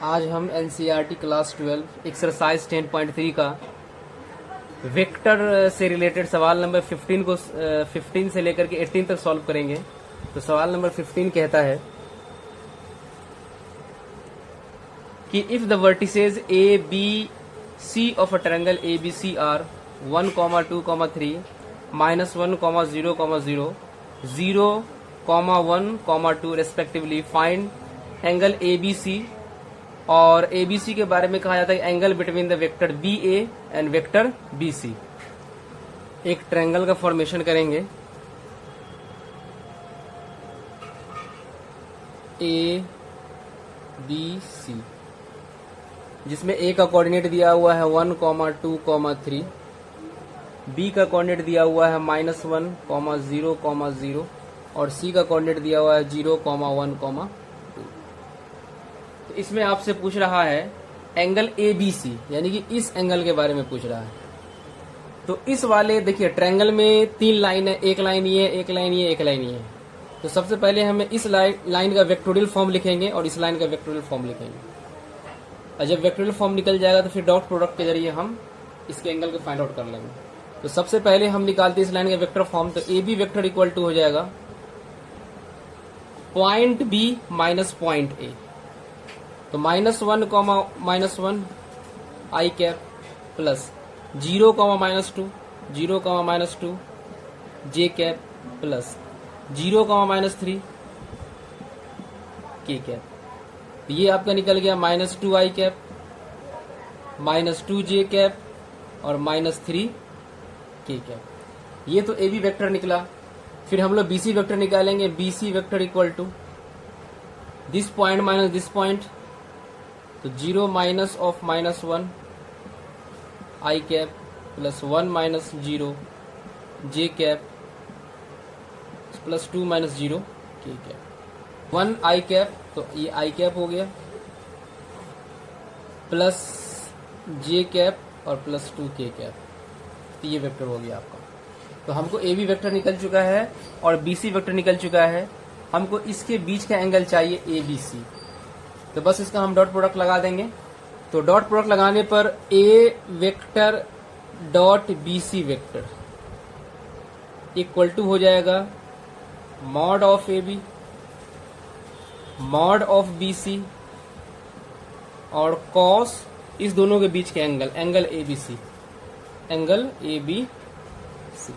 आज हम NCERT class 12 exercise 10.3 का वेक्टर से रिलेटेड सवाल नंबर 15 को 15 से लेकर के 18 तक सॉल्व करेंगे। तो सवाल नंबर 15 कहता है कि if the vertices A B C of a triangle A B C are 1, 2, 3 -1, 0, 0, 0, 1, 2 respectively find angle A B C. और ABC के बारे में कहा जाता है angle between the vector BA and vector BC। एक ट्रायंगल का फॉर्मेशन करेंगे ABC, जिसमें A का कोऑर्डिनेट दिया हुआ है 1, 2, 3, B का कोऑर्डिनेट दिया हुआ है -1, 0, 0 और C का कोऑर्डिनेट दिया हुआ है 0, 1, 2। तो इसमें आपसे पूछ रहा है एंगल ABC, यानी कि इस एंगल के बारे में पूछ रहा है। तो इस वाले देखिए ट्रायंगल में 3 लाइन है, एक लाइन ये, एक लाइन ये, एक लाइन ये। तो सबसे पहले हमें इस लाइन का वेक्टोरियल फॉर्म लिखेंगे और इस लाइन का वेक्टोरियल फॉर्म लिखेंगे। और जब वेक्टोरियल फॉर्म निकल जाएगा तो फिर डॉट प्रोडक्ट के जरिए हम इसके एंगल को फाइंड आउट कर लेंगे। तो सबसे पहले हम निकालते हैं इस लाइन का वेक्टर फॉर्म। तो AB वेक्टर इक्वल टू हो जाएगा point B minus point A। तो -1, -1 I cap plus 0, -2, 0, -2 J cap plus 0, -3 K cap. तो ये आपका निकल गया -2 I कैप, -2 J कैप और -3 K कैप। ये तो AB वेक्टर निकला। फिर हम लोग BC वेक्टर निकालेंगे। BC vector equal to this point minus this point, तो 0 minus of -1 I cap plus 1 minus 0 J cap plus 2 minus 0 K cap, 1 I cap, तो ये I कैप हो गया प्लस J कैप और प्लस 2 K कैप। तो ये vector हो गया आपका। तो हमको AB वेक्टर निकल चुका है और BC वेक्टर निकल चुका है। हमको इसके बीच का एंगल चाहिए ABC। तो बस इसका हम डॉट प्रोडक्ट लगा देंगे। तो डॉट प्रोडक्ट लगाने पर A vector dot BC vector equal to हो जाएगा mod of AB mod of BC और कॉस इस दोनों के बीच के angle, angle ABC, angle ABC।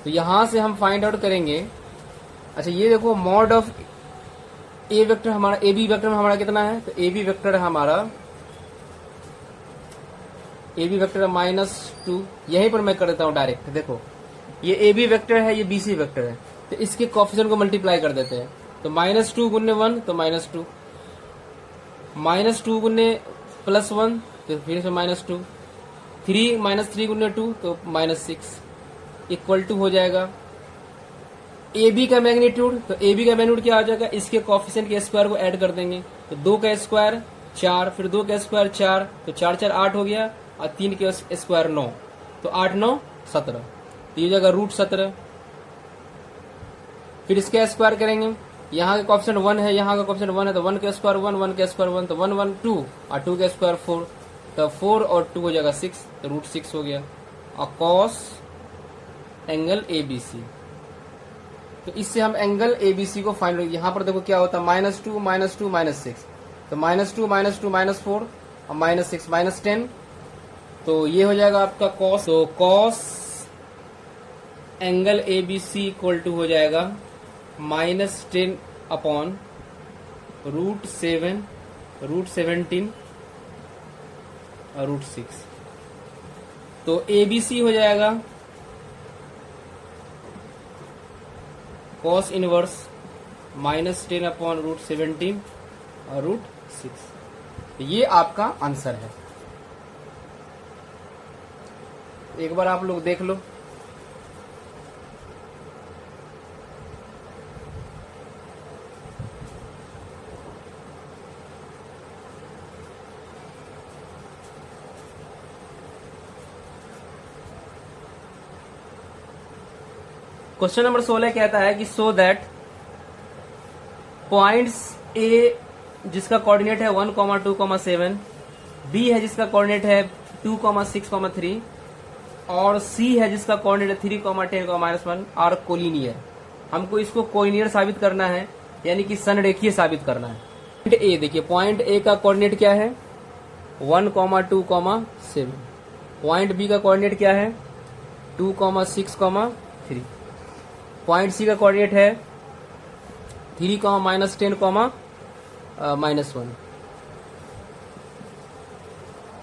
तो यहां से हम फाइंड आउट करेंगे। अच्छा ये देखो मॉड ऑफ A वेक्टर हमारा, AB वेक्टर में हमारा कितना है? तो AB वेक्टर हमारा, AB वेक्टर -2। यहीं पर मैं कर देता हूं डायरेक्ट। देखो ये AB वेक्टर है, ये BC वेक्टर है, तो इसके कोएफिशिएंट को मल्टीप्लाई कर देते हैं। तो -2 गुने 1 तो -2, -2 गुने +1 तो फिर से -2, 3 गुने 2 तो -6 इक्वल टू हो जाएगा AB का मैग्नीट्यूड। तो AB का मैग्नीट्यूड क्या आ जाएगा? इसके कोएफिशिएंट के स्क्वायर को ऐड कर देंगे। तो 2 का स्क्वायर 4, फिर 2 का स्क्वायर 4, तो 4 4 8 हो गया और 3 के स्क्वायर 9, तो 8 9 17, तो ये जगह √17। फिर इसका स्क्वायर करेंगे। यहाँ का कोएफिशिएंट 1 है, यहाँ का कोएफिशिएंट 1 है, तो 1 का स्क्वायर 1, 1 का स्क्वायर 1, तो 1 1 2 और 2 का स्क्वायर 4, तो 4 और 2 हो जाएगा 6, तो √6 हो गया। और कॉस एंगल ABC। तो इससे हम एंगल ABC को फाइंड, यहाँ पर देखो क्या होता है -2 -2 -6, तो -2 -2 -4 और -6 -10, तो ये हो जाएगा आपका कॉस। तो cos angle ABC equal to हो जाएगा -10 अपॉन √7 √17 और √6। तो ABC हो जाएगा कॉस इनवर्स -10 अपॉन √17 और √6। तो ये आपका आंसर है। एक बार आप लोग देख लो। क्वेश्चन नंबर 16 कहता है कि सो दैट पॉइंट्स A जिसका कोऑर्डिनेट है 1,2,7, बी है जिसका कोऑर्डिनेट है 2,6,3 और सी है जिसका कोऑर्डिनेट है 3,10,-1 आर कोलिनियर। हमको इसको कोलिनियर साबित करना है, यानी कि संरेखीय साबित करना है। पॉइंट ए देखिए, पॉइंट ए का कोऑर्डिनेट क्या है 1,2,7, पॉइंट बी का कोऑर्डिनेट क्या है 2,6,3, पॉइंट सी का कोऑर्डिनेट है 3,-10,-1।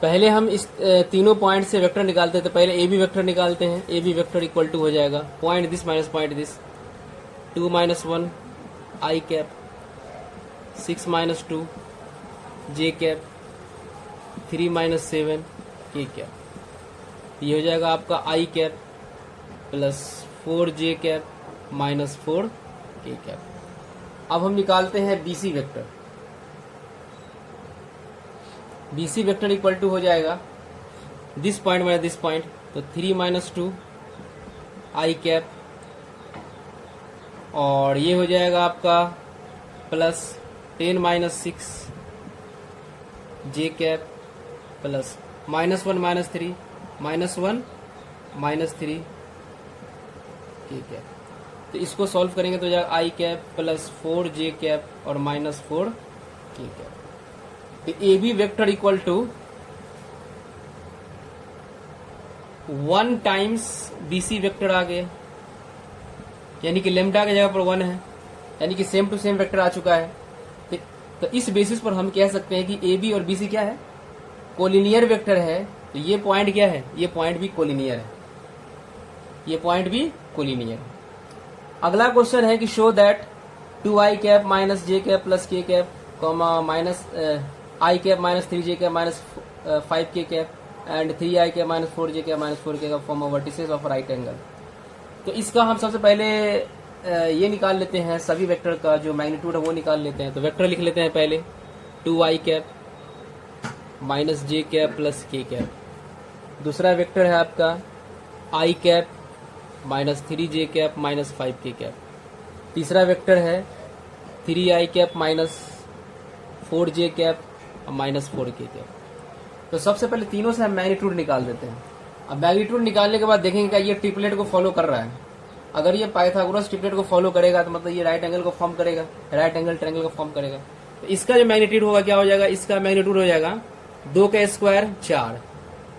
पहले हम इस तीनों पॉइंट से वेक्टर निकालते थे। पहले ए बी वेक्टर निकालते हैं। A B vector equal to हो जाएगा point this minus point this, 2-1 I cap, 6-2 J cap, 3-7 K cap. ये हो जाएगा आपका I cap plus 4 J cap minus 4 के कैप। अब हम निकालते हैं BC vector. BC vector equal to हो जाएगा this point minus this point, तो 3-2 आई कैप, और ये हो जाएगा आपका प्लस 10-6 जे कैप प्लस -1 -3 -1 -3 के कैप। तो इसको सॉल्व करेंगे तो हो जाएगा i cap plus 4 J cap और -4 के कैप। तो A B vector equal to 1 times BC vector आ गया, यानी कि लेमडा की जगह पर 1 है, यानी कि सेम टू सेम वेक्टर आ चुका है। तो इस बेसिस पर हम कह सकते हैं कि ए बी और बीसी क्या है, कोलिनियर वेक्टर है। तो ये पॉइंट क्या है, ये पॉइंट भी कोलिनियर है, ये पॉइंट भी कोलिनियर है। अगला क्वेश्चन है कि show that 2 I cap minus J cap plus के कैप माइनस आई कैप माइनस 3 जे कैप माइनस 5 के cap and 3 I cap minus 4 J cap minus 4 के cap form vertices of right angle. तो इसका हम सबसे पहले ये निकाल लेते हैं, सभी वेक्टर का जो मैग्नीट्यूड है वो निकाल लेते हैं। तो वेक्टर लिख लेते हैं पहले 2 आई कैप माइनस जे कैप प्लस के कैप। दूसरा वेक्टर है आपका I cap minus 3 J cap minus 5 के कैप। तीसरा वेक्टर है 3 आई कैप माइनस 4 जे कैप माइनस 4 के कैप। तो सबसे पहले तीनों से हम मैग्नीट्यूड निकाल देते हैं। अब मैग्नीट्यूड निकालने के बाद देखेंगे क्या ये ट्रिपलेट को फॉलो कर रहा है। अगर ये पाइथागोरस ट्रिपलेट को फॉलो करेगा तो मतलब ये राइट एंगल को फॉर्म करेगा, राइट एंगल ट्रायंगल को फॉर्म करेगा। तो इसका जो मैग्नीट्यूड होगा क्या हो जाएगा, इसका मैग्नीट्यूड हो जाएगा 2 का स्क्वायर 4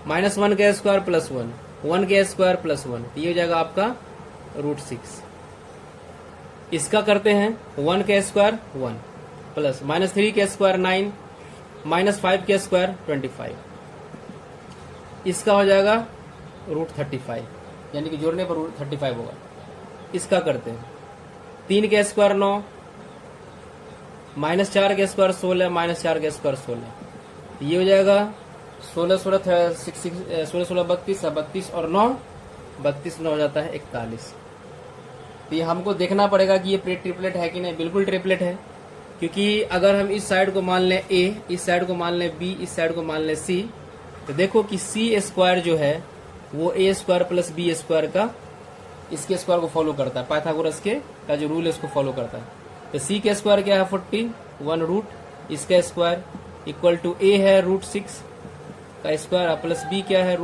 माइनस 1 का स्क्वायर प्लस 1 1 का स्क्वायर प्लस 1, ये हो जाएगा आपका √6। इसका करते हैं 1 का स्क्वायर 1 प्लस माइनस 3 का स्क्वायर 9 माइनस 5 का स्क्वायर 25, इसका हो जाएगा √35, यानी कि जोड़ने पर √35 होगा। इसका करते हैं 3 का स्क्वायर 9 माइनस 4 का स्क्वायर 16 माइनस 4 का स्क्वायर 16, ये हो जाएगा 16 16 32 32 और 9 32 9 हो जाता है 41। तो ये हमको देखना पड़ेगा कि ये ट्रिपलेट है कि नहीं। बिल्कुल ट्रिपलेट है, क्योंकि अगर हम इस साइड को मान लें A, इस साइड को मान लें B, इस साइड को मान लें C, तो देखो कि C स्क्वायर जो है वो A square plus B square का इसके स्क्वायर को फॉलो करता है, पाइथागोरस के का जो रूल है उसको फॉलो करता है। तो C का स्क्वायर क्या है 40 1 रूट इसका स्क्वायर इक्वल टू A है √6 का स्क्वायर प्लस B क्या है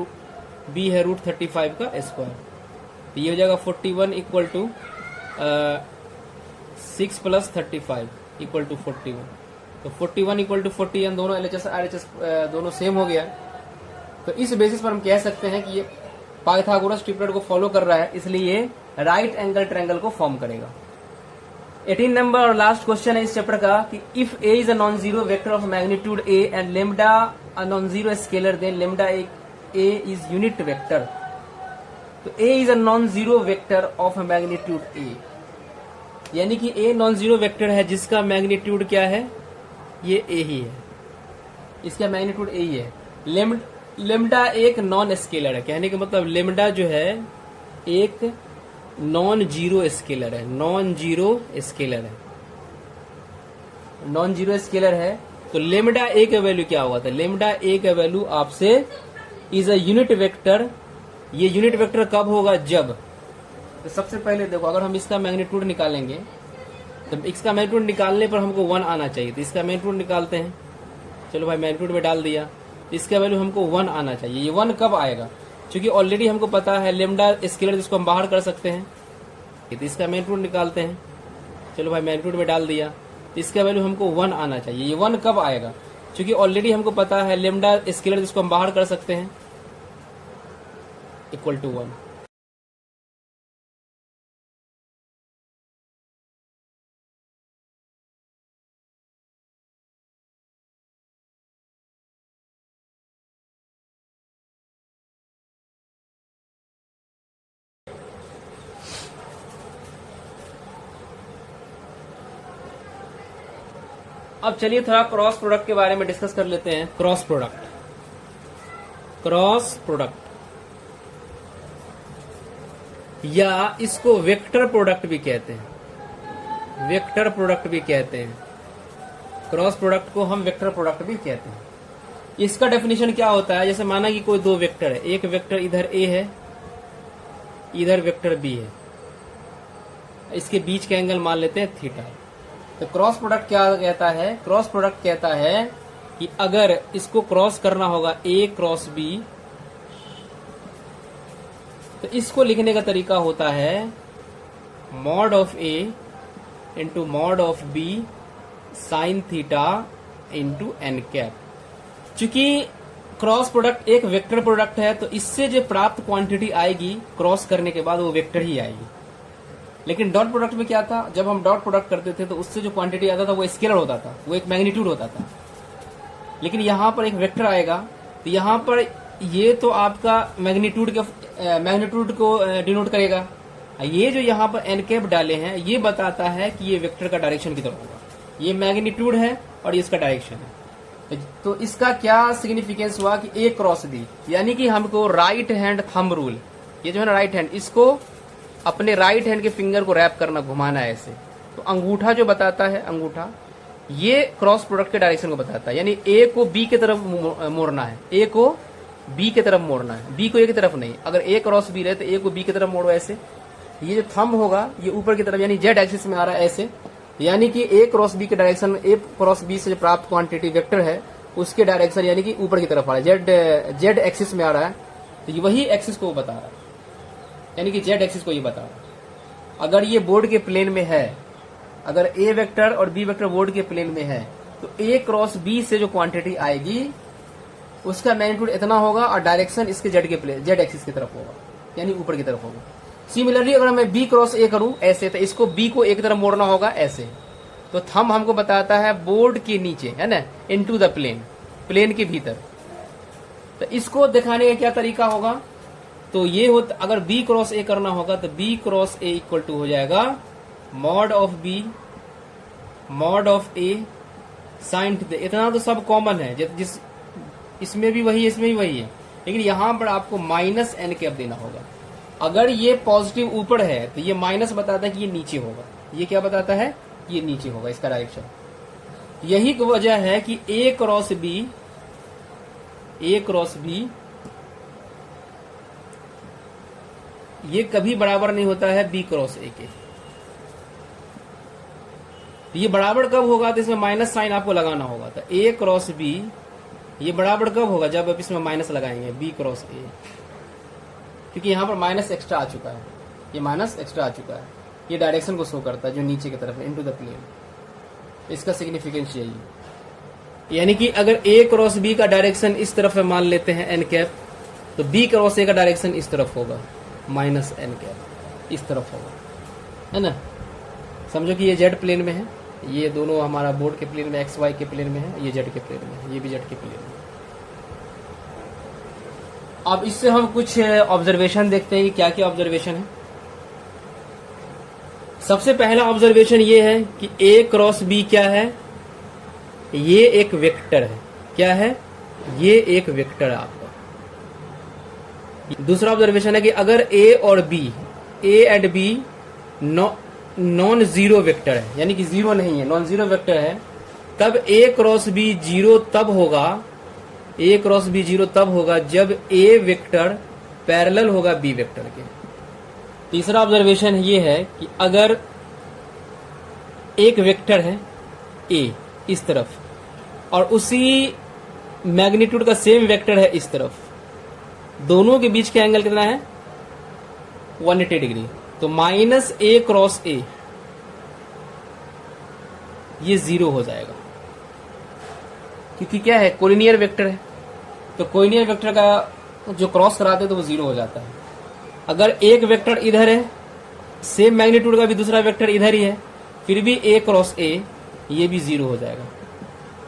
B है √35 का स्क्वायर। तो ये हो जाएगा 41 equal to 6 plus 35 equal to 41। तो 41 इक्वल टू 41 दोनों LHS RHS दोनों सेम हो गया। तो इस बेसिस पर हम कह सकते हैं कि ये पाइथागोरस ट्रिपलेट को फॉलो कर रहा है, इसलिए राइट एंगल ट्रायंगल को फॉर्म करेगा। 18 नंबर और लास्ट क्वेश्चन है इस चैप्टर का कि if A is a non zero vector of magnitude A and lambda a non zero scalar, then lambda A is unit vector. तो A is a non zero vector of magnitude A, यानी कि A non zero vector है जिसका magnitude क्या है, ये A ही है, इसका मैग्नीट्यूड A ही है। लेमडा एक नॉन स्केलर है, कहने का मतलब लेमडा जो है एक नॉन जीरो स्केलर है, नॉन जीरो स्केलर है, नॉन जीरो स्केलर है। तो लेमडा ए का वैल्यू क्या हुआ था, लेमडा ए का वैल्यू आपसे इज अ यूनिट वेक्टर। ये यूनिट वेक्टर कब होगा, जब, तो सबसे पहले देखो अगर हम इसका मैग्नीट्यूड निकालेंगे तो इसका मैग्नीट्यूड निकालने पर हमको 1 आना चाहिए, तो इसका मैग्नीट्यूड निकालते हैं। चलो भाई मैग्नीट्यूड में डाल दिया, इसका वैल्यू हमको 1 आना चाहिए। ये 1 कब आएगा? क्योंकि ऑलरेडी हमको पता है लेमडा स्केलर जिसको हम बाहर कर सकते हैं, तो इसका मैग्नीट्यूड निकालते हैं। चलो भाई मैग्नीट्यूड में डाल दिया, इसका वैल्यू हमको 1 आना चाहिए। ये 1 कब आएगा? क्योंकि ऑलरेडी हमको पता है लेमडा स्केलर जिसको हम बाहर कर सकते हैं इक्वल टू 1। अब चलिए थोड़ा क्रॉस प्रोडक्ट के बारे में डिस्कस कर लेते हैं। क्रॉस प्रोडक्ट या इसको वेक्टर प्रोडक्ट भी कहते हैं, क्रॉस प्रोडक्ट को हम वेक्टर प्रोडक्ट भी कहते हैं। इसका डेफिनेशन क्या होता है? जैसे माना कि कोई दो वेक्टर है, एक वेक्टर इधर ए है, इधर वेक्टर बी है, इसके बीच का एंगल मान लेते हैं थीटा। तो क्रॉस प्रोडक्ट क्या कहता है? क्रॉस प्रोडक्ट कहता है कि अगर इसको क्रॉस करना होगा ए क्रॉस बी, तो इसको लिखने का तरीका होता है mod of A into mod of B sine theta into N cap. चूंकि क्रॉस प्रोडक्ट एक वेक्टर प्रोडक्ट है, तो इससे जो प्राप्त क्वांटिटी आएगी क्रॉस करने के बाद वो वेक्टर ही आएगी। लेकिन डॉट प्रोडक्ट में क्या था? जब हम डॉट प्रोडक्ट करते थे तो उससे जो क्वांटिटी आता था वो स्केलर होता था, वो एक मैग्नीट्यूड होता था। लेकिन यहाँ पर एक वेक्टर आएगा, तो यहाँ पर ये तो आपका मैग्नीट्यूड को डिनोट करेगा। ये जो यहाँ पर एन कैप डाले हैं ये बताता है कि ये वेक्टर का डायरेक्शन की तरफ होगा। ये मैग्नीट्यूड है और ये इसका डायरेक्शन है। तो इसका क्या सिग्निफिकेंस हुआ कि ए क्रॉस बी, यानी कि हमको राइट हैंड थंब रूल, ये जो है ना राइट हैंड, इसको अपने राइट हैंड के फिंगर को रैप करना, घुमाना है ऐसे। तो अंगूठा जो बताता है, अंगूठा ये क्रॉस प्रोडक्ट के डायरेक्शन को बताता है। यानी ए को बी की तरफ मोड़ना है, ए को बी की तरफ मोड़ना है, बी को ए की तरफ नहीं। अगर ए क्रॉस बी रहे तो ए को बी की तरफ मोड़ो ऐसे। ये जो थंब होगा ये ऊपर की तरफ, यानी जेड एक्सिस में आ रहा है ऐसे। यानी कि ए क्रॉस बी के डायरेक्शन, ए क्रॉस बी से जो प्राप्त क्वांटिटी वेक्टर है उसके डायरेक्शन यानी कि ऊपर की तरफ आ रहा है, जेड एक्सिस में आ रहा है। तो वही एक्सिस को बता रहा है, यानी कि जेड एक्सिस को ये बता रहा है। अगर ये बोर्ड के प्लेन में है, अगर ए वेक्टर और बी वेक्टर बोर्ड के प्लेन में है, तो ए क्रॉस बी से जो क्वांटिटी आएगी उसका मैग्नीट्यूड इतना होगा और डायरेक्शन इसके जेड एक्सिस की तरफ होगा, यानी ऊपर की तरफ होगा। सिमिलरली अगर मैं बी क्रॉस ए करूं ऐसे, तो इसको बी को एक तरफ मोड़ना होगा ऐसे। तो थंब हमको बताता है बोर्ड के नीचे, है ना, इनटू द प्लेन के भीतर। तो इसको दिखाने का क्या तरीका होगा? तो ये होता, अगर बी क्रॉस ए करना होगा तो B cross A equal to हो जाएगा mod of B mod of A sine theta. इतना तो सब कॉमन है, जिस इसमें भी वही है, इसमें भी वही है। लेकिन यहां पर आपको माइनस एन कैप देना होगा। अगर ये पॉजिटिव ऊपर है तो ये माइनस बताता है कि ये नीचे होगा। ये क्या बताता है? ये नीचे होगा, इसका डायरेक्शन। यही वजह है कि ए क्रॉस बी ये कभी बराबर नहीं होता है बी क्रॉस ए के। ये बराबर कब होगा? तो इसमें माइनस साइन आपको लगाना होगा। तो ए क्रॉस बी ये बराबर कब होगा? जब आप इसमें माइनस लगाएंगे बी क्रॉस ए, क्योंकि यहां पर माइनस एक्स्ट्रा आ चुका है, ये माइनस एक्स्ट्रा आ चुका है। ये डायरेक्शन को शो करता है जो नीचे की तरफ है, इनटू द प्लेन। इसका सिग्निफिकेंस यही है। यानी कि अगर ए क्रॉस बी का डायरेक्शन इस तरफ है मान लेते हैं एन कैप, तो बी क्रॉस ए का डायरेक्शन इस तरफ होगा, माइनस एन कैप इस तरफ होगा, है ना। समझो कि ये जेड प्लेन में है, ये दोनों हमारा बोर्ड के प्लेन में, एक्स वाई के प्लेन में है, ये जेड के प्लेन में है, ये भी जेड के प्लेन में। अब इससे हम कुछ ऑब्जर्वेशन देखते हैं कि क्या क्या ऑब्जर्वेशन है। सबसे पहला ऑब्जर्वेशन ये है कि ए क्रॉस बी क्या है? ये एक वेक्टर है। क्या है? ये एक वेक्टर है आपका। दूसरा ऑब्जर्वेशन है कि अगर ए और B, A and B non zero vector है, यानी कि जीरो नहीं है, नॉन जीरो वेक्टर है, तब ए क्रॉस बी जीरो तब होगा, ए क्रॉस बी जीरो तब होगा जब ए वेक्टर पैरेलल होगा बी वेक्टर के। तीसरा ऑब्जर्वेशन ये है कि अगर एक वेक्टर है ए इस तरफ, और उसी मैग्नीट्यूड का सेम वेक्टर है इस तरफ, दोनों के बीच का एंगल कितना है 180 डिग्री। तो माइनस ए क्रॉस ए ये 0 हो जाएगा, क्योंकि क्या है कोलिनियर वेक्टर है। तो कोलिनियर वेक्टर का जो क्रॉस कराते हैं तो वो 0 हो जाता है। अगर एक वेक्टर इधर है, सेम मैग्नीट्यूड का भी दूसरा वेक्टर इधर ही है, फिर भी ए क्रॉस ए ये भी 0 हो जाएगा।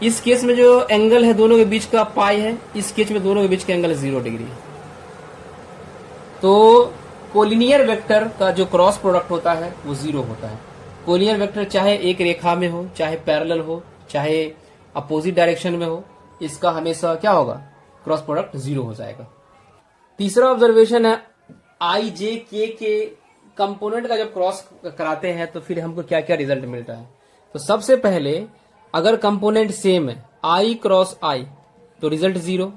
इस केस में जो एंगल है दोनों के बीच का पाई है, इस केस में दोनों के बीच का एंगल 0 डिग्री है। तो कोलिनियर वेक्टर का जो क्रॉस प्रोडक्ट होता है वो 0 होता है। कोलिनियर वेक्टर चाहे एक रेखा में हो, चाहे पैरेलल हो, चाहे अपोजिट डायरेक्शन में हो, इसका हमेशा क्या होगा क्रॉस प्रोडक्ट 0 हो जाएगा। तीसरा ऑब्जर्वेशन है आई जे के कंपोनेंट का जब क्रॉस कराते हैं तो फिर हमको क्या क्या रिजल्ट मिलता है। तो सबसे पहले अगर कंपोनेंट सेम है आई क्रॉस आई तो रिजल्ट 0,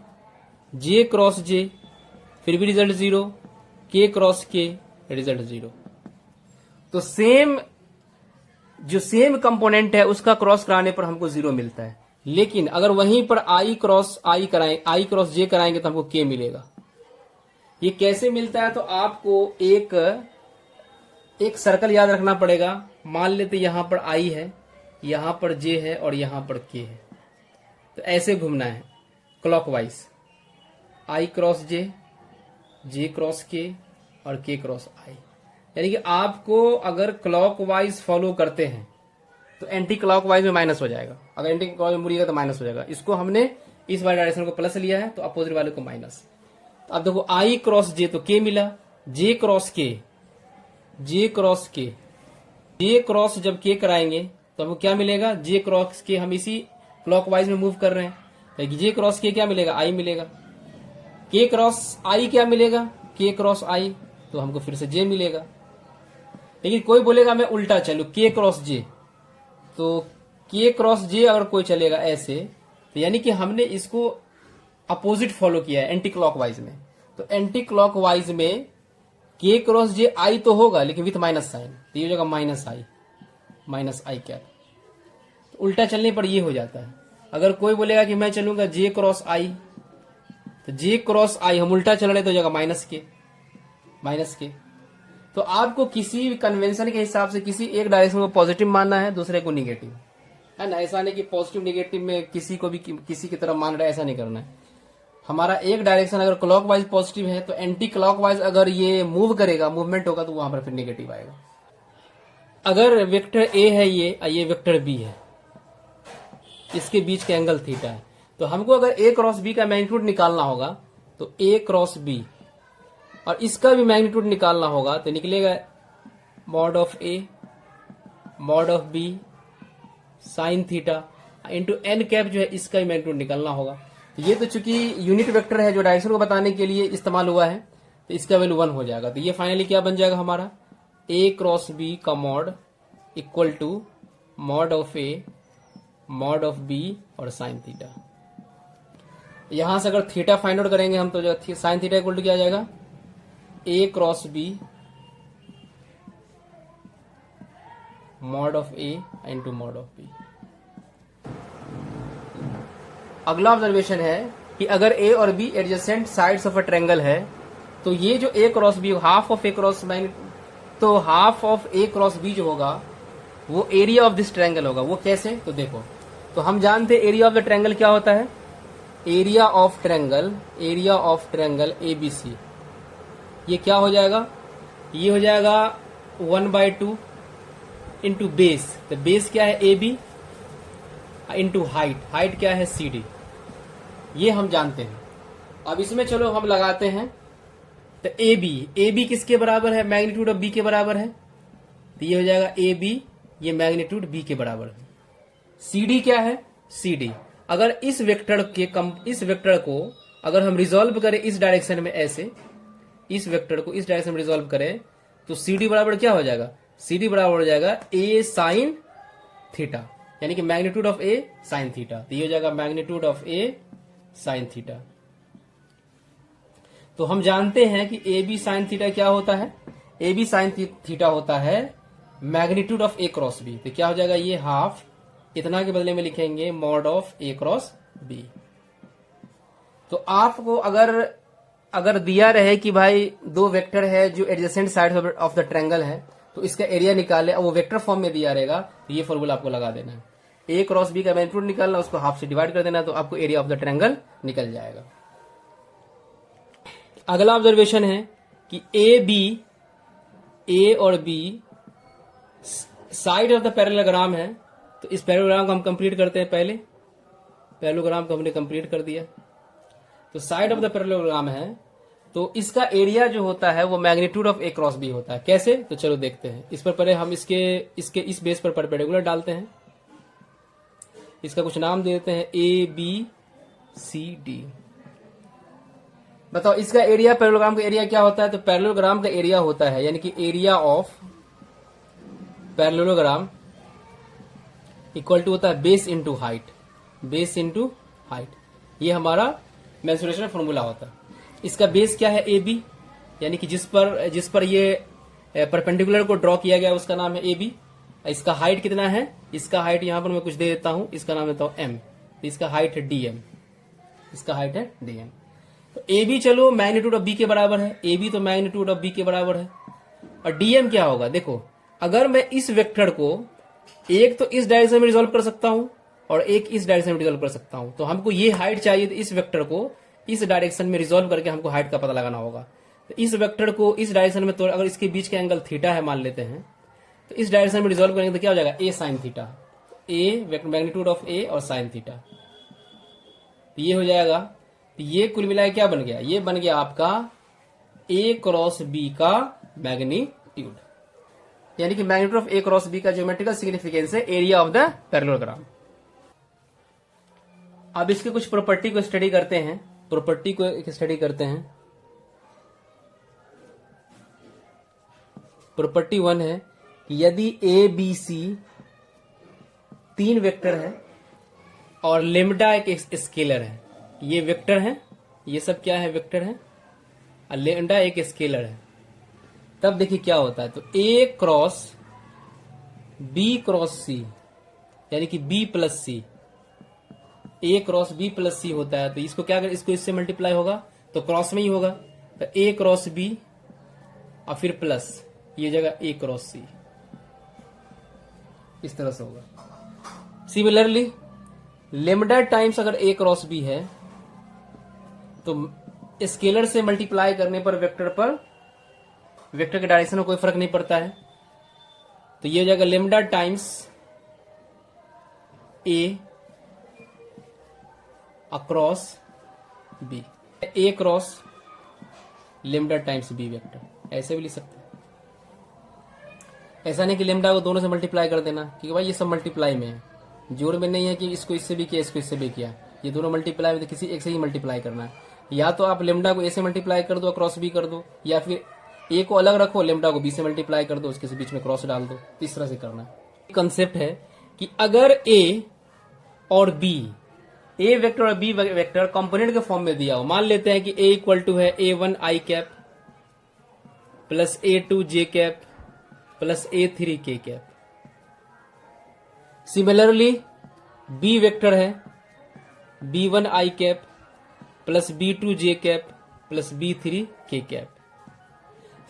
जे क्रॉस जे फिर भी रिजल्ट 0, के क्रॉस के रिजल्ट 0। तो जो सेम कंपोनेंट है उसका क्रॉस कराने पर हमको 0 मिलता है। लेकिन अगर वहीं पर आई क्रॉस जे कराएंगे तो हमको के मिलेगा। ये कैसे मिलता है? तो आपको एक सर्कल याद रखना पड़ेगा। मान लेते यहां पर आई है, यहां पर जे है और यहां पर के है, तो ऐसे घूमना है क्लॉकवाइज, आई क्रॉस जे क्रॉस के और के क्रॉस आई। यानी कि आपको अगर क्लॉकवाइज फॉलो करते हैं तो एंटी क्लॉकवाइज में माइनस हो जाएगा, अगर एंटी क्लॉकवाइज में मुड़िएगा तो माइनस हो जाएगा। इसको हमने इस वाले डायरेक्शन को प्लस लिया है तो अपोजिट वाले को माइनस। तो अब देखो आई क्रॉस जे तो के मिला, जे क्रॉस जब के कराएंगे तो हमको क्या मिलेगा, जे क्रॉस के हम इसी क्लॉकवाइज में मूव कर रहे हैं तो जे क्रॉस के क्या मिलेगा, आई मिलेगा। के क्रॉस आई क्या मिलेगा, के क्रॉस आई, तो हमको फिर से जे मिलेगा। लेकिन कोई बोलेगा मैं उल्टा चलूं के क्रॉस जे, तो के क्रॉस जे अगर कोई चलेगा ऐसे तो यानी कि हमने इसको अपोजिट फॉलो किया है एंटी क्लॉकवाइज में। तो एंटी क्लॉकवाइज में के क्रॉस जे आई तो होगा लेकिन विथ माइनस साइन, तो ये हो जाएगा माइनस आई कैप। तो उल्टा चलने पर ये हो जाता है। अगर कोई बोलेगा कि मैं चलूंगा जे क्रॉस आई, तो जे क्रॉस आई हम उल्टा चल रहे तो हो जाएगा माइनस के। तो आपको किसी भी कन्वेंशन के हिसाब से किसी एक डायरेक्शन को पॉजिटिव मानना है, दूसरे को निगेटिव, है ना। ऐसा नहीं कि पॉजिटिव निगेटिव में किसी को भी किसी की तरफ मान रहा है, ऐसा नहीं करना है। हमारा एक डायरेक्शन अगर क्लॉकवाइज पॉजिटिव है तो एंटी क्लॉकवाइज अगर ये मूव करेगा, मूवमेंट होगा, तो वहां पर फिर नेगेटिव आएगा। अगर वेक्टर ए है ये वेक्टर बी है, इसके बीच का एंगल थीटा है, तो हमको अगर ए क्रॉस बी का मैग्नीट्यूड निकालना होगा तो ए क्रॉस बी, और इसका भी मैग्नीट्यूड निकालना होगा तो निकलेगा mod of A mod of B sine theta into N cap, जो है इसका भी मैग्नीट्यूड निकालना होगा। तो ये तो चूंकि यूनिट वेक्टर है जो डायरेक्शन को बताने के लिए इस्तेमाल हुआ है, तो इसका वैल्यू 1 हो जाएगा। तो ये फाइनली क्या बन जाएगा हमारा, ए क्रॉस बी का mod equal to mod of A mod of B और साइन थीटा। यहां से अगर थीटा फाइंड आउट करेंगे हम तो जो साइन थीटा इक्वल टू क्या आ जाएगा, A cross B mod of A into mod of B. अगला ऑब्जर्वेशन है कि अगर ए और B adjacent sides of a triangle है तो ये जो A cross B half of A cross तो half of A cross B जो होगा वो एरिया ऑफ दिस ट्रायंगल होगा। वो कैसे, तो देखो, तो हम जानते हैं एरिया ऑफ द ट्रायंगल क्या होता है, area of triangle A B C. ये क्या हो जाएगा, ये हो जाएगा 1/2 इंटू बेस। तो बेस क्या है ए बी इंटू हाइट क्या है सी डी, ये हम जानते हैं। अब इसमें चलो हम लगाते हैं, तो ए बी किसके बराबर है, मैग्नीट्यूड ऑफ बी के बराबर है, तो ये हो जाएगा ए बी, ये मैग्नीट्यूड बी के बराबर है। सी डी क्या है, सी डी अगर इस वेक्टर को अगर हम रिजोल्व करें इस डायरेक्शन में, ऐसे इस वेक्टर को इस डायरेक्शन में रिजोल्व करें तो सी डी बराबर क्या हो जाएगा, सी डी बराबर हो जाएगा ए साइन थीटा, यानी कि magnitude of A sine theta. तो ये हो जाएगा magnitude of A sine theta. तो हम जानते हैं कि ए बी साइन थीटा क्या होता है, ए बी साइन थीटा होता है magnitude of A cross B, तो क्या हो जाएगा ये हाफ, इतना के बदले में लिखेंगे mod of A cross B. तो आपको अगर दिया रहे कि भाई दो वेक्टर है जो adjacent side of the triangle है, तो इसका एरिया निकाले, और वो वेक्टर फॉर्म में दिया रहेगा, तो ये फॉर्मूला आपको लगा देना है। ए क्रॉस बी का मैग्नीट्यूड निकालना, उसको हाफ से डिवाइड कर देना, तो आपको एरिया ऑफ द ट्रायंगल निकल जाएगा। अगला ऑब्जर्वेशन है कि ए और B side of the parallelogram है, तो इस पैरेललोग्राम को हम कंप्लीट करते हैं। पहले पैरेललोग्राम को हमने कंप्लीट कर दिया, तो साइड ऑफ द पैरेललोग्राम है, तो इसका एरिया जो होता है वो magnitude of A cross B होता है। कैसे, तो चलो देखते हैं। इस पर पहले हम इस बेस पर परपेंडिकुलर डालते हैं, इसका कुछ नाम दे देते हैं ए बी सी डी। बताओ इसका एरिया, पैरेललोग्राम का एरिया क्या होता है, तो पैरेललोग्राम का एरिया होता है, यानी कि area of parallelogram equal to होता है base into height, base into height. ये हमारा मेंसुरेशन फॉर्मूला होता है। इसका बेस क्या है, ए बी, यानी कि जिस पर ये परपेंडिकुलर को ड्रॉ किया गया उसका नाम है ए बी। इसका हाइट कितना है, इसका हाइट यहां पर मैं कुछ दे देता हूं, इसका नाम देता हूं एम, तो इसका हाइट है डी एम, इसका हाइट है डी एम। तो ए बी चलो मैग्नीट्यूड ऑफ बी के बराबर है, ए बी तो मैग्नीट्यूड ऑफ बी के बराबर है। और डी एम क्या होगा, देखो अगर मैं इस वेक्टर को एक तो इस डायरेक्शन में रिजोल्व कर सकता हूं और एक इस डायरेक्शन में रिजोल्व कर सकता हूं, तो हमको ये हाइट चाहिए, तो इस वेक्टर को इस डायरेक्शन में रिजोल्व करके हमको हाइट का पता लगाना होगा। तो इस वेक्टर को इस डायरेक्शन में, तो अगर इसके बीच का एंगल थीटा है मान लेते हैं, तो इस डायरेक्शन में रिजोल्व करेंगे तो क्या हो जाएगा A sine theta, A magnitude of A और साइन थीटा, तो ये हो जाएगा। तो ये कुल मिलाकर क्या बन गया, ये बन गया आपका ए क्रॉस बी का मैग्नीट्यूड, यानी कि magnitude of A cross B का ज्योमेट्रिकल सिग्निफिकेंस है एरिया ऑफ द पैरेललोग्राम। अब इसके कुछ प्रॉपर्टी को स्टडी करते हैं, प्रॉपर्टी को स्टडी करते हैं। प्रॉपर्टी 1 है कि यदि ए बी सी तीन वेक्टर है और लेमडा एक स्केलर है, ये वेक्टर है, ये सब क्या है वेक्टर है, और लेमडा एक स्केलर है, तब देखिए क्या होता है। तो ए क्रॉस सी, यानी कि बी प्लस सी, ए क्रॉस बी प्लस सी होता है, तो इसको क्या अगर इसको इससे मल्टीप्लाई होगा तो क्रॉस में ही होगा, तो ए क्रॉस बी और फिर प्लस ये जगह ए क्रॉस सी, इस तरह से होगा। सिमिलरली लेमडा टाइम्स अगर ए क्रॉस बी है, तो स्केलर से मल्टीप्लाई करने पर वेक्टर के डायरेक्शन में कोई फर्क नहीं पड़ता है, तो ये हो जाएगा lambda times A across B, A cross lambda times B vector, ऐसे भी लिख सकते हैं। ऐसा नहीं कि लेमडा को दोनों से मल्टीप्लाई कर देना, क्योंकि भाई ये सब मल्टीप्लाई में है, जोड़ में नहीं है कि इसको इससे भी किया इसको इससे भी किया, ये दोनों मल्टीप्लाई में, तो किसी एक से ही मल्टीप्लाई करना है। या तो आप लेमडा को ए से मल्टीप्लाई कर दो, क्रॉस बी कर दो, या फिर ए को अलग रखो, लेमडा को बी से मल्टीप्लाई कर दो, उसके बीच में क्रॉस डाल दो, तो इस तरह से करना है। कंसेप्ट है कि अगर ए और बी, ए वेक्टर और बी वेक्टर कंपोनेंट के फॉर्म में दिया हो, मान लेते हैं कि ए इक्वल टू है A1 आई कैप प्लस A2 जे कैप प्लस A3 के कैप। सिमिलरली बी वेक्टर है B1 आई कैप प्लस B2 जे कैप प्लस B3 के कैप।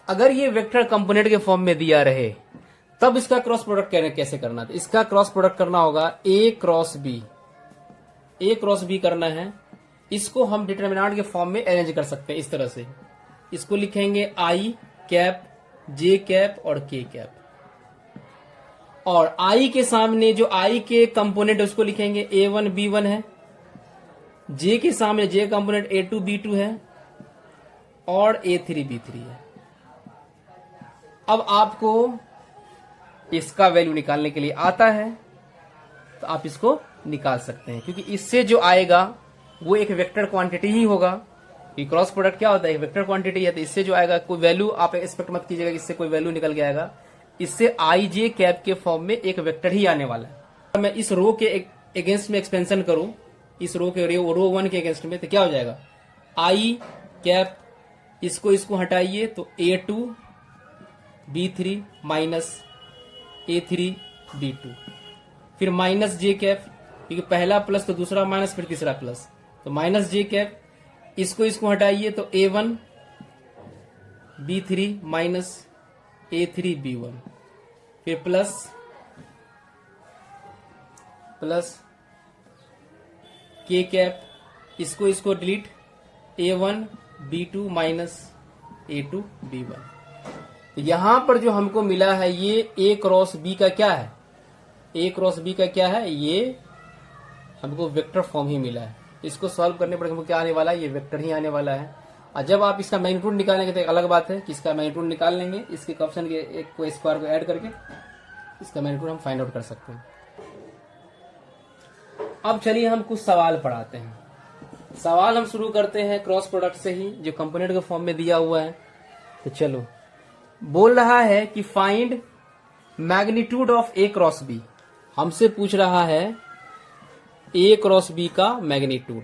अगर ये वेक्टर कंपोनेंट के फॉर्म में दिया रहे, तब इसका क्रॉस प्रोडक्ट कैसे करना था। इसका क्रॉस प्रोडक्ट करना होगा ए क्रॉस बी करना है। इसको हम डिटरमिनेंट के फॉर्म में अरेंज कर सकते हैं इस तरह से, इसको लिखेंगे आई कैप जे कैप और के कैप, और आई के सामने जो आई के कंपोनेंट उसको लिखेंगे A1 B1 है, जे के सामने जे कंपोनेंट A2 B2 है और A3 B3 है। अब आपको इसका वैल्यू निकालने के लिए आता है, तो आप इसको निकाल सकते हैं, क्योंकि इससे जो आएगा वो एक वेक्टर क्वांटिटी ही होगा। कि क्रॉस प्रोडक्ट क्या होता है, एक वेक्टर क्वांटिटी है, तो इससे जो आएगा कोई वैल्यू आप एक्सपेक्ट मत कीजिएगा कि इससे कोई वैल्यू निकल के आएगा। इससे आई जे कैप के फॉर्म में एक वेक्टर ही आने वाला है। मैं इस रो के अगेंस्ट में एक्सपेंशन करूं, इस रो के रो 1 के अगेंस्ट में, तो क्या हो जाएगा आई कैप, इसको हटाइए तो A2 B3 minus A3 B2, फिर माइनस जे कैप, क्योंकि पहला प्लस तो दूसरा माइनस फिर तीसरा प्लस, तो माइनस जे कैप, इसको हटाइए तो A1 B3 minus A3 B1, फिर प्लस के कैप, इसको delete, A1 B2 minus A2 B1। तो यहां पर जो हमको मिला है ये A क्रॉस B का क्या है, A क्रॉस B का क्या है, ये हमको वेक्टर फॉर्म ही मिला है। इसको सॉल्व करने पर हमको क्या आने वाला है, ये वेक्टर ही आने वाला है। और जब आप इसका मैग्नीट्यूड निकालेंगे तो एक अलग बात है कि इसका मैग्नीट्यूड निकाल लेंगे, इसके ऑप्शन के एक को स्क्वायर को ऐड करके इसका मैग्नीट्यूड हम फाइंड आउट कर सकते हैं। अब चलिए हम कुछ सवाल पढ़ाते हैं। सवाल हम शुरू करते हैं क्रॉस प्रोडक्ट से ही, जो कंपोनेंट के फॉर्म में दिया हुआ है। तो चलो, बोल रहा है कि find magnitude of A cross B. हमसे पूछ रहा है ए क्रॉस बी का मैग्नीट्यूड।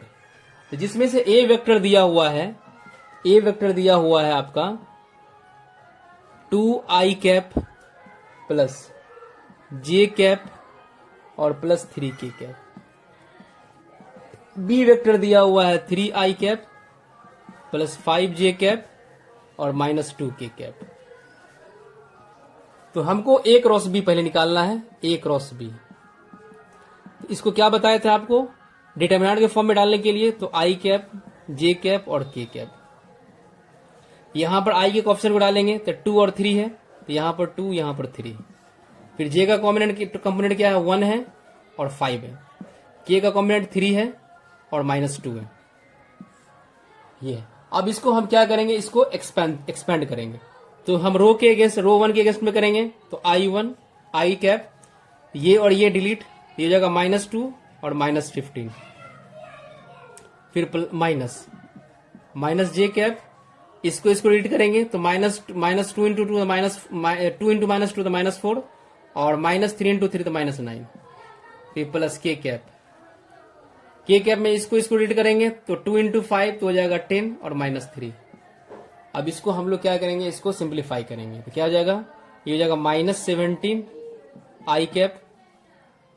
तो जिसमें से ए वेक्टर दिया हुआ है, ए वेक्टर दिया हुआ है आपका 2i cap plus J cap और plus 3k cap. B vector दिया हुआ है 3i cap plus 5j cap और माइनस 2k कैप। तो हमको ए क्रॉस बी पहले निकालना है, ए क्रॉस बी। तो इसको क्या बताया था आपको, डिटरमिनेंट के फॉर्म में डालने के लिए, तो i कैप, j कैप और k कैप। यहां पर i के ऑप्शन को डालेंगे तो 2 और 3 है, तो यहां पर 2, यहां पर 3। फिर j का कॉम्पोनेंट क्या है, 1 है और 5 है। k का कॉम्पोनेंट 3 है और माइनस 2 है। ये अब इसको हम क्या करेंगे, इसको एक्सपेंड करेंगे। तो हम रो के अगेंस्ट, रो 1 के अगेंस्ट में करेंगे, तो i1 i कैप, ये और ये डिलीट, ये हो जाएगा माइनस 2 और माइनस 15। फिर माइनस जे कैप, इसको डिलीट करेंगे तो माइनस 2 इंटू 2 इंटू माइनस 2 तो माइनस 4 और माइनस 3 इंटू 3 तो माइनस 9। फिर प्लस के कैप, के कैप में इसको डिलीट करेंगे तो 2 इंटू 5 तो हो जाएगा 10 और माइनस 3। अब इसको हम लोग क्या करेंगे, इसको सिंप्लीफाई करेंगे तो क्या हो जाएगा, ये हो जाएगा माइनस 17 आई कैप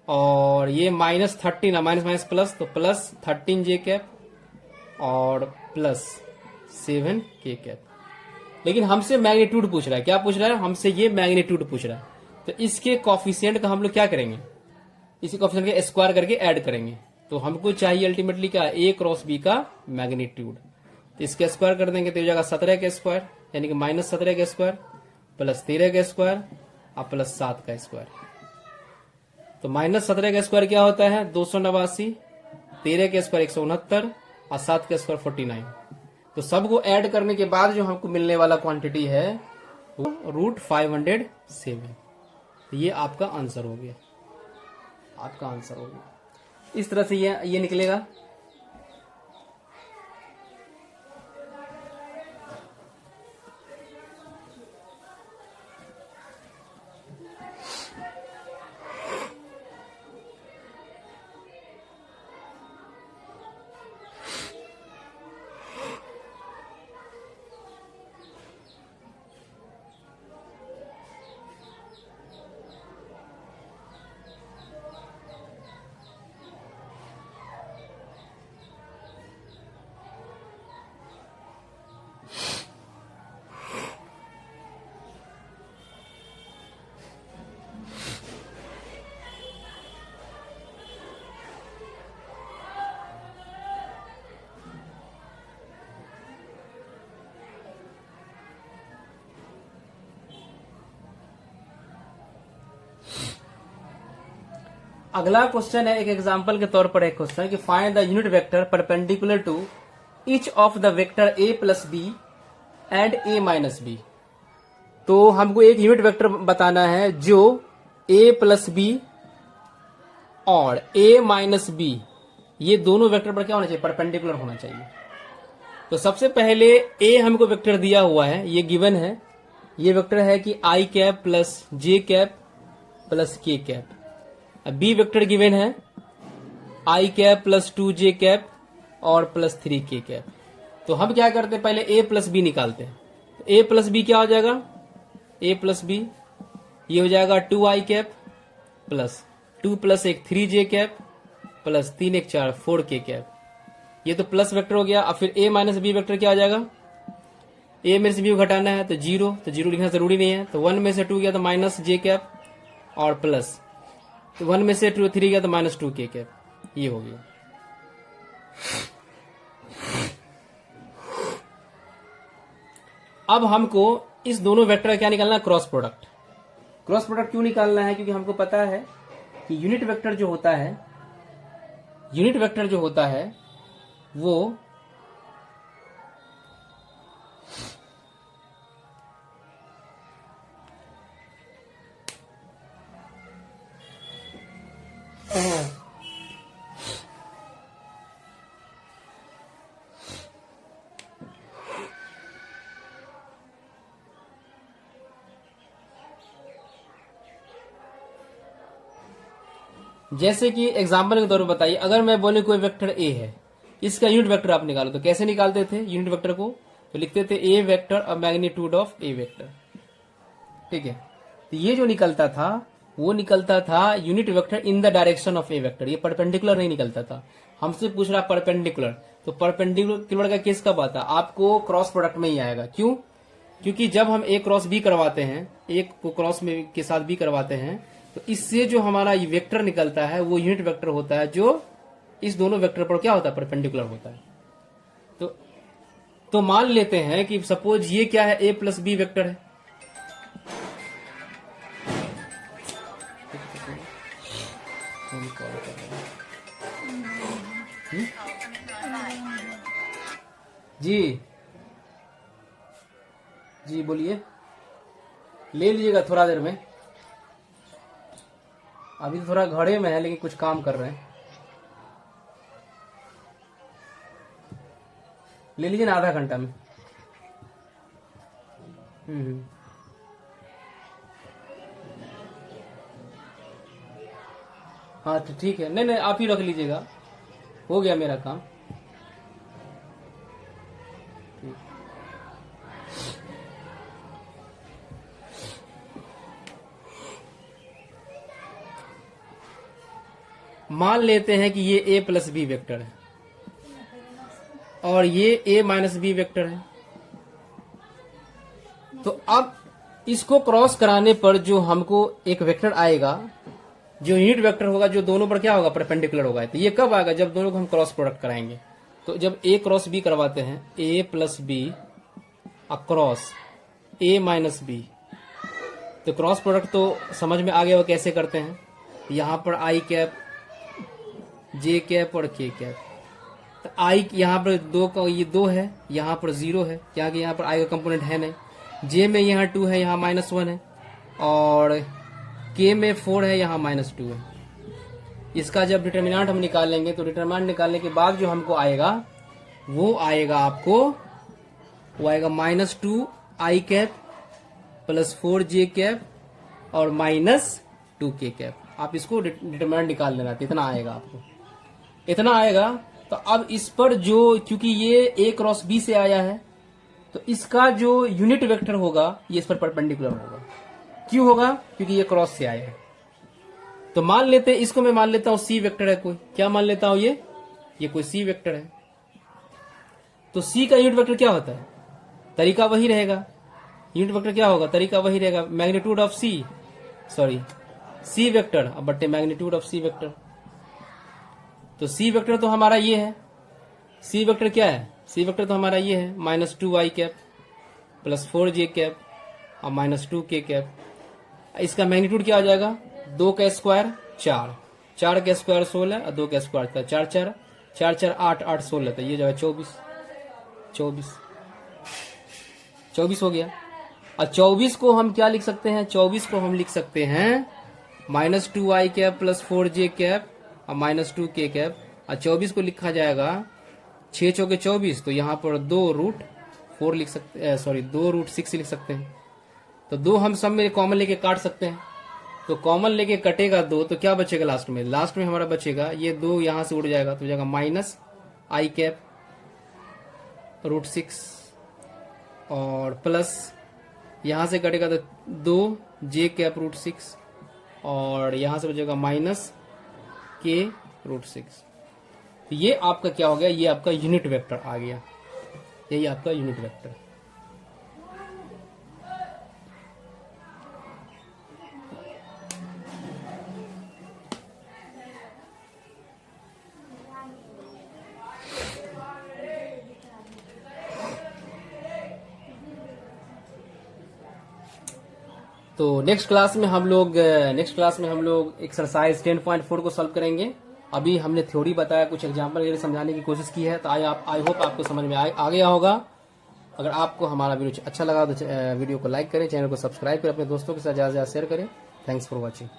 और ये माइनस 13, माइनस प्लस, तो प्लस 13 जे कैप और प्लस 7 के कैप। लेकिन हमसे मैग्नीट्यूड पूछ रहा है, क्या पूछ रहा है हमसे, ये मैग्नीट्यूड पूछ रहा है। तो इसके कॉफिशिएंट का हम लोग क्या करेंगे, इसी कॉफिशिएंट के स्क्वायर करके ऐड करेंगे। तो हमको चाहिए अल्टीमेटली क्या, ए क्रॉस बी का मैग्नीट्यूड। तो इसके स्क्वायर कर देंगे तो हो जाएगा 17 का स्क्वायर, यानी कि माइनस 17 का स्क्वायर प्लस 13 का स्क्वायर और प्लस 7 का स्क्वायर। तो माइनस 17 का स्क्वायर क्या होता है, 289, 13 का स्क्वायर 169 और 7 का स्क्वायर 49। तो सबको ऐड करने के बाद जो हमको मिलने वाला क्वांटिटी है वो √507। तो ये आपका आंसर हो गया, आपका आंसर हो गया। इस तरह से ये निकलेगा। अगला क्वेश्चन है, एक एग्जांपल के तौर पर एक क्वेश्चन कि find the unit vector perpendicular to each of the vector a plus B and a minus B. तो हमको एक यूनिट वेक्टर बताना है जो a प्लस बी और a माइनस बी, ये दोनों वेक्टर पर क्या होना चाहिए, परपेंडिकुलर होना चाहिए। तो सबसे पहले a हमको वेक्टर दिया हुआ है, ये गिवन है, ये वेक्टर है कि i cap plus J cap plus के कैप। अब बी वेक्टर गिवन है i cap plus 2j cap और प्लस 3k कैप। तो हम क्या करते हैं, पहले a प्लस बी निकालते हैं। तो a प्लस बी क्या हो जाएगा, a प्लस बी ये हो जाएगा 2i cap plus 2 plus 1 3j cap plus 3 1 4 4k cap. ये तो प्लस वेक्टर हो गया। अब फिर a माइनस बी वेक्टर क्या आ जाएगा, a में से b को घटाना है तो 0, तो 0 लिखना जरूरी नहीं है, तो 1 में से 2 गया तो माइनस j कैप और प्लस, तो 1 में से 3 गया तो माइनस 2k कैप। ये हो गया। अब हमको इस दोनों वेक्टर का क्या निकालना है, क्रॉस प्रोडक्ट। क्रॉस प्रोडक्ट क्यों निकालना है, क्योंकि हमको पता है कि यूनिट वेक्टर जो होता है वो जैसे कि एग्जाम्पल के तौर पर बताइए, अगर मैं बोले कोई वेक्टर ए है, इसका यूनिट वेक्टर आप निकालो, तो कैसे निकालते थे यूनिट वेक्टर को, तो लिखते थे ए वेक्टर और मैग्नीट्यूड ऑफ ए वेक्टर। ठीक है, तो ये जो निकलता था वो निकलता था unit vector in the direction of A vector. ये परपेंडिकुलर नहीं निकलता था। हमसे पूछ रहा परपेंडिकुलर, तो परपेंडिकुलर का केस कब आता है, आपको क्रॉस प्रोडक्ट में ही आएगा। क्यों, क्योंकि जब हम ए क्रॉस बी करवाते हैं, एक को क्रॉस में के साथ बी करवाते हैं, तो इससे जो हमारा ये वेक्टर निकलता है वो यूनिट वेक्टर होता है, जो इस दोनों वेक्टर पर क्या होता है, परपेंडिकुलर होता है। तो मान लेते हैं कि सपोज ये क्या है, ए प्लस बी वेक्टर है। जी जी बोलिए, ले लीजिएगा थोड़ा देर में, अभी थोड़ा घड़े में है लेकिन कुछ काम कर रहे हैं। ले लीजिए ना, आधा घंटा में। हाँ तो ठीक है, नहीं आप ही रख लीजिएगा, हो गया मेरा काम। मान लेते हैं कि ये a प्लस बी वेक्टर है और ये a माइनस बी वेक्टर है। तो अब इसको क्रॉस कराने पर जो हमको एक वेक्टर आएगा, जो यूनिट वेक्टर होगा, जो दोनों पर क्या होगा, परपेंडिकुलर होगा। तो ये कब आएगा, जब दोनों को हम क्रॉस प्रोडक्ट कराएंगे। तो जब a क्रॉस बी करवाते हैं, a plus B across a minus B, तो क्रॉस प्रोडक्ट तो समझ में आ गया वो कैसे करते हैं। यहाँ पर आई कैप, जे कैप और के कैप। तो आई यहाँ पर दो का ये 2 है, यहाँ पर 0 है, क्या कि यहाँ पर आई का कंपोनेंट है नहीं। जे में यहाँ 2 है, यहाँ -1 है, और के में 4 है, यहाँ -2 है। इसका जब डिटर्मिनेंट हम निकालेंगे, तो डिटर्मिनेंट निकालने के बाद जो हमको आएगा वो आएगा आपको, वो आएगा -2 आई कैप प्लस 4 जे कैप और -2 के कैप। आप इसको डिटर्मिनेंट निकाल लेना, इतना आएगा आपको, इतना आएगा। तो अब इस पर जो, क्योंकि ये a क्रॉस b से आया है, तो इसका जो यूनिट वेक्टर होगा ये इस पर परपेंडिकुलर होगा। क्यों होगा, क्योंकि ये क्रॉस से आया है। तो मान लेते हैं, इसको मैं मान लेता हूं c वेक्टर है कोई, क्या मान लेता हूं, ये कोई c वेक्टर है। तो c का यूनिट वेक्टर क्या होता है, तरीका वही रहेगा। यूनिट वेक्टर क्या होगा, तरीका वही रहेगा, मैग्नीट्यूड ऑफ c वेक्टर बट्टे मैग्नीट्यूड ऑफ c वेक्टर। तो c वेक्टर तो हमारा ये है, c वेक्टर क्या है, c वेक्टर तो हमारा ये है, -2i cap plus 4j cap और -2 के कैप। इसका मैग्नीट्यूड क्या हो जाएगा, 2 का स्क्वायर 4, 4 का स्क्वायर 16 और 2 का स्क्वायर 4 4 4 4 8 8 16, तो ये जो है 24 हो गया। और 24 को हम क्या लिख सकते हैं, 24 को हम लिख सकते हैं -2i cap plus 4j cap और -2 के कैप। और 24 को लिखा जाएगा 6 चौके 24, तो यहाँ पर 2√4 लिख सकते हैं, 2√6 लिख सकते हैं। तो 2 हम सब में कॉमन लेके काट सकते हैं, तो कॉमन लेके कटेगा 2, तो क्या बचेगा लास्ट में हमारा बचेगा ये 2 यहाँ से उड़ जाएगा, तो हो जाएगा -i कैप √6 और प्लस यहां से कटेगा तो 2 j कैप रूट 6 और यहां से बचेगा माइनस k रूट 6। तो ये आपका क्या हो गया, ये आपका यूनिट वेक्टर आ गया, यही आपका यूनिट वेक्टर। तो नेक्स्ट क्लास में हम लोग एक्सरसाइज 10.4 को सॉल्व करेंगे। अभी हमने थ्योरी बताया, कुछ एग्जांपल वगैरह समझाने की कोशिश की है, तो आई होप आपको समझ में आ गया होगा। अगर आपको हमारा वीडियो अच्छा लगा तो वीडियो को लाइक करें, चैनल को सब्सक्राइब करें, अपने दोस्तों के साथ ज़्यादा से ज़्यादा शेयर करें। Thanks for watching.